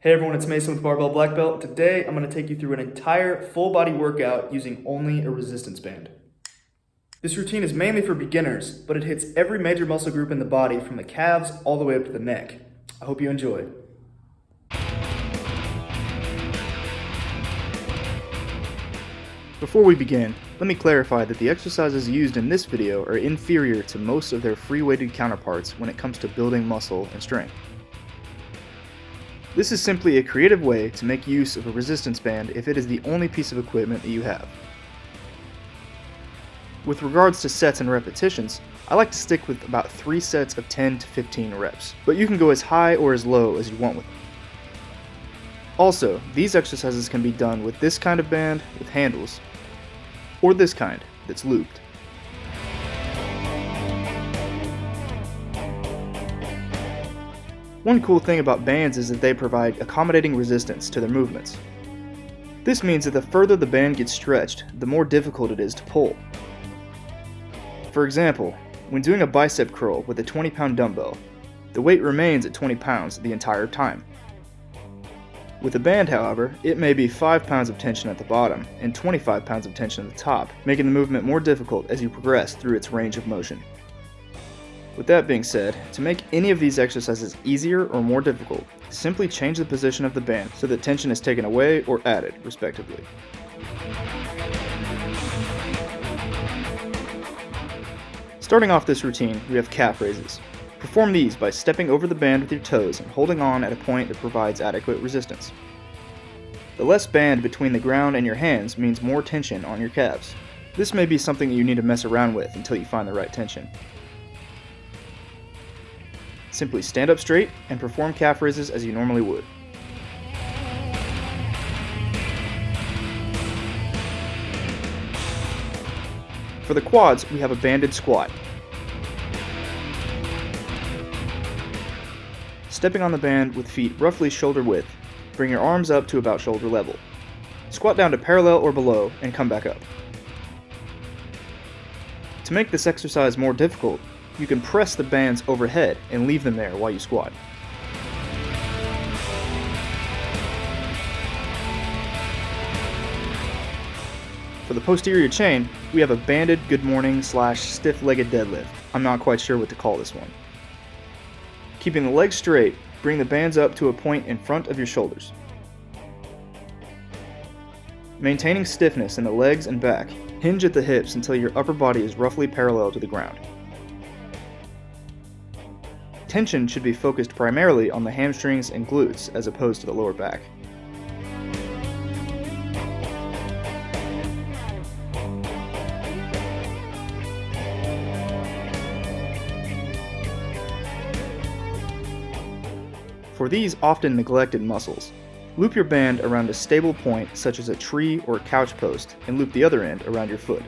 Hey everyone, it's Mason with Barbell Black Belt. Today I'm going to take you through an entire full body workout using only a resistance band. This routine is mainly for beginners, but it hits every major muscle group in the body from the calves all the way up to the neck. I hope you enjoy. Before we begin, let me clarify that the exercises used in this video are inferior to most of their free-weighted counterparts when it comes to building muscle and strength. This is simply a creative way to make use of a resistance band if it is the only piece of equipment that you have. With regards to sets and repetitions, I like to stick with about 3 sets of 10 to 15 reps, but you can go as high or as low as you want with them. Also, these exercises can be done with this kind of band with handles, or this kind that's looped. One cool thing about bands is that they provide accommodating resistance to their movements. This means that the further the band gets stretched, the more difficult it is to pull. For example, when doing a bicep curl with a 20-pound dumbbell, the weight remains at 20 pounds the entire time. With a band, however, it may be 5 pounds of tension at the bottom and 25 pounds of tension at the top, making the movement more difficult as you progress through its range of motion. With that being said, to make any of these exercises easier or more difficult, simply change the position of the band so that tension is taken away or added, respectively. Starting off this routine, we have calf raises. Perform these by stepping over the band with your toes and holding on at a point that provides adequate resistance. The less band between the ground and your hands means more tension on your calves. This may be something that you need to mess around with until you find the right tension. Simply stand up straight and perform calf raises as you normally would. For the quads, we have a banded squat. Stepping on the band with feet roughly shoulder width, bring your arms up to about shoulder level. Squat down to parallel or below and come back up. To make this exercise more difficult, you can press the bands overhead and leave them there while you squat. For the posterior chain, we have a banded good morning / stiff-legged deadlift. I'm not quite sure what to call this one. Keeping the legs straight, bring the bands up to a point in front of your shoulders. Maintaining stiffness in the legs and back, hinge at the hips until your upper body is roughly parallel to the ground. Tension should be focused primarily on the hamstrings and glutes as opposed to the lower back. For these often neglected muscles, loop your band around a stable point such as a tree or couch post and loop the other end around your foot.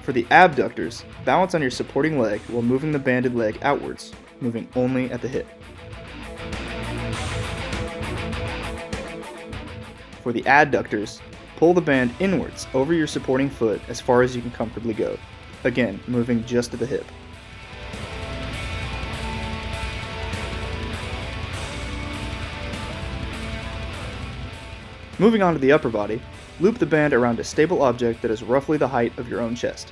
For the abductors, balance on your supporting leg while moving the banded leg outwards, moving only at the hip. For the adductors, pull the band inwards over your supporting foot as far as you can comfortably go, again moving just at the hip. Moving on to the upper body, loop the band around a stable object that is roughly the height of your own chest.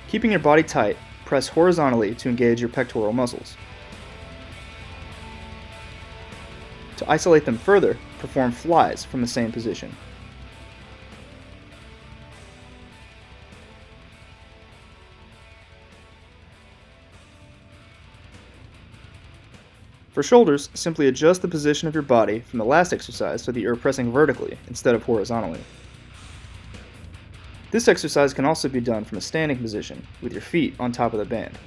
Keeping your body tight, press horizontally to engage your pectoral muscles. To isolate them further, perform flies from the same position. For shoulders, simply adjust the position of your body from the last exercise so that you are pressing vertically instead of horizontally. This exercise can also be done from a standing position, with your feet on top of the band.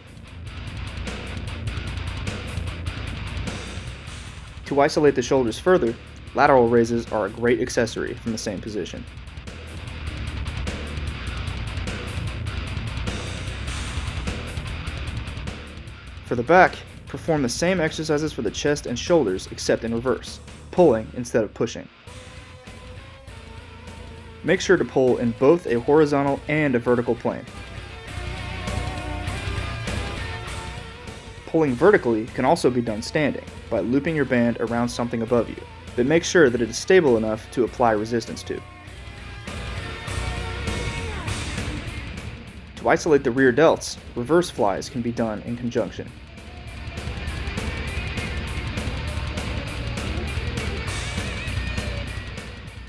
To isolate the shoulders further, lateral raises are a great accessory from the same position. For the back, perform the same exercises for the chest and shoulders except in reverse, pulling instead of pushing. Make sure to pull in both a horizontal and a vertical plane. Pulling vertically can also be done standing, by looping your band around something above you, but make sure that it is stable enough to apply resistance to. To isolate the rear delts, reverse flies can be done in conjunction.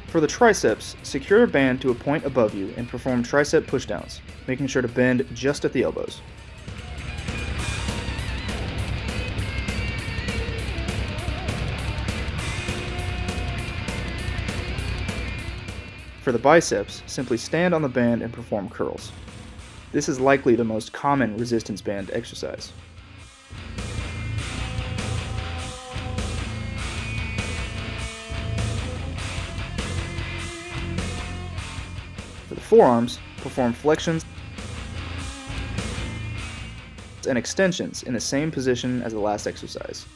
For the triceps, secure a band to a point above you and perform tricep pushdowns, making sure to bend just at the elbows. For the biceps, simply stand on the band and perform curls. This is likely the most common resistance band exercise. For the forearms, perform flexions and extensions in the same position as the last exercise,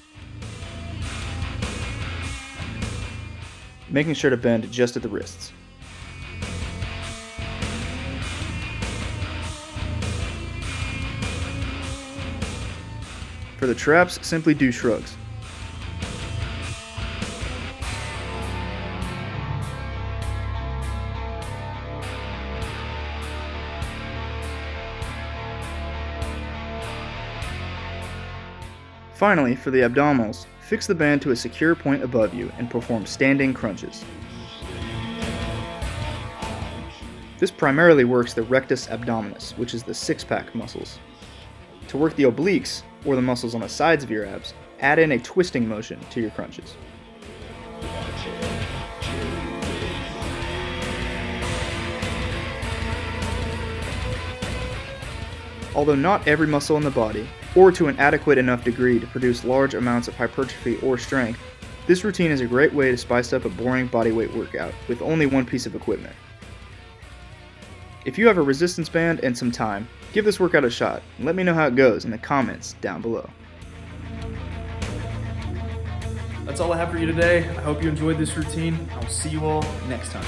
making sure to bend just at the wrists. For the traps, simply do shrugs. Finally, for the abdominals, fix the band to a secure point above you and perform standing crunches. This primarily works the rectus abdominis, which is the six-pack muscles. To work the obliques, or the muscles on the sides of your abs, add in a twisting motion to your crunches. Although not every muscle in the body, or to an adequate enough degree to produce large amounts of hypertrophy or strength, this routine is a great way to spice up a boring bodyweight workout with only one piece of equipment. If you have a resistance band and some time, give this workout a shot and let me know how it goes in the comments down below. That's all I have for you today. I hope you enjoyed this routine. I'll see you all next time.